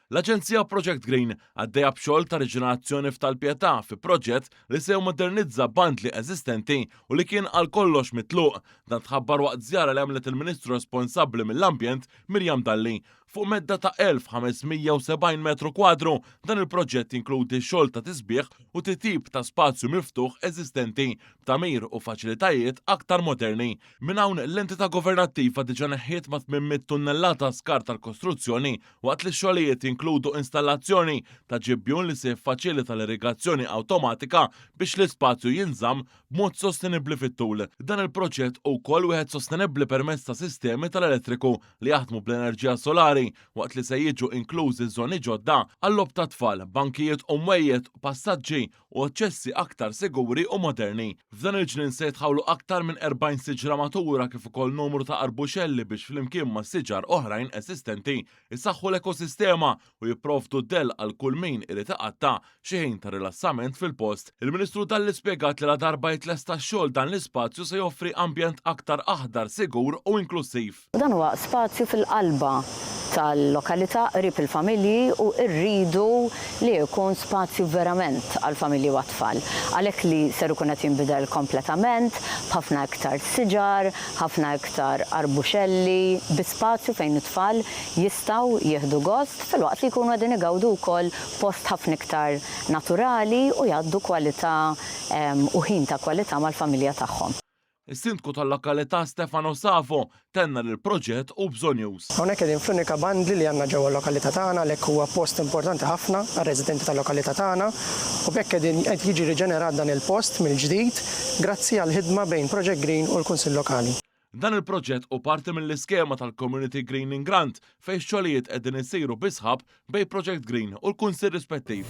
L-Aġenzija Project Green għaddejja b'xogħol ta' riġenerazzjoni f'Tal-Pjetà fi proġett li se modernizza bandli eżistenti u li kien għal kollox mitluq. Dan tħabbar waqt żjara li għamlet il-Ministru responsabbli mill-Ambjent Mirjam Dalli. Fuq medda ta' 1570 metru kwadru, dan il-proġett inkludi xogħol ta' tisbieħ u titjib ta' spazju miftuħ eżistenti b'tamir u faċilitajiet aktar moderni. Minn hawn l-entità governattiva diġà neħħiet ma' 800 tunnellata skar tal-kostruzzjoni waqt li x-xogħlijiet inkludu installazzjoni ta' ġibbjun li se jiffaċilita l-irrigazzjoni awtomatika biex l-ispazju jinżamm b'mod sostenibbli fit-tul. Dan il-proġett ukoll wieħed sostenibbli permezz ta' sistemi tal-elettriku li jaħdmu bl-enerġija solari waqt li se jiġu inklużi żoni ġodda għall-lob ta' tfal, bankijiet u mwejjed, passaġġi u aċċessi aktar siguri u moderni. F'dan il-ġnien se jitħawlu aktar minn 40 siġra matura kif ukoll numru ta' arbuxelli biex flimkien ma' siġar oħrajn esistenti isaħħu l-ekosistema u jipprovdu del għal kull min irid iqatta' xi ħin ta' rilassament fil-post. Il-Ministru Dalli spjegat li la darba jitlesta x-xogħol dan l-ispazju se joffri ambjent aktar aħdar, sigur u inklusiv. Dan huwa spazju fil-qalba tal-lokalità qrib il-familji u rridu li jkun spazju verament għall-familji u għat-tfal. Għalhekk li ser ikun qed jinbidel kompletament b'ħafna iktar siġar, ħafna iktar arbuxelli, bi spazju fejn it-tfal jistgħu jieħdu gost filwaqt li jkunu qegħdin igawdu wkoll post ħafna iktar naturali u jgħaddu kwalità u ħin ta' kwalità mal-familja tagħhom. Is-sindku tal-lokalità Stefano Safo tenna li l-proġett u bżonn już. Hawnhekk qegħdin fl-unika bandli li għandna ġewwa l-lokalità tagħna għalhekk huwa post importanti ħafna għar-residenti tal-lokalità tagħna u b'hekk qed jiġi riġenerat dan il-post mill-ġdid grazzi għall ħidma bejn Project Green u l-Kunsill Lokali. Dan il-proġett u parti mill-iskema tal-Community Greening Grant fejn x-xogħlijiet qegħdin isiru bi sħab bejn Project Green u l-Kunsill rispettiv.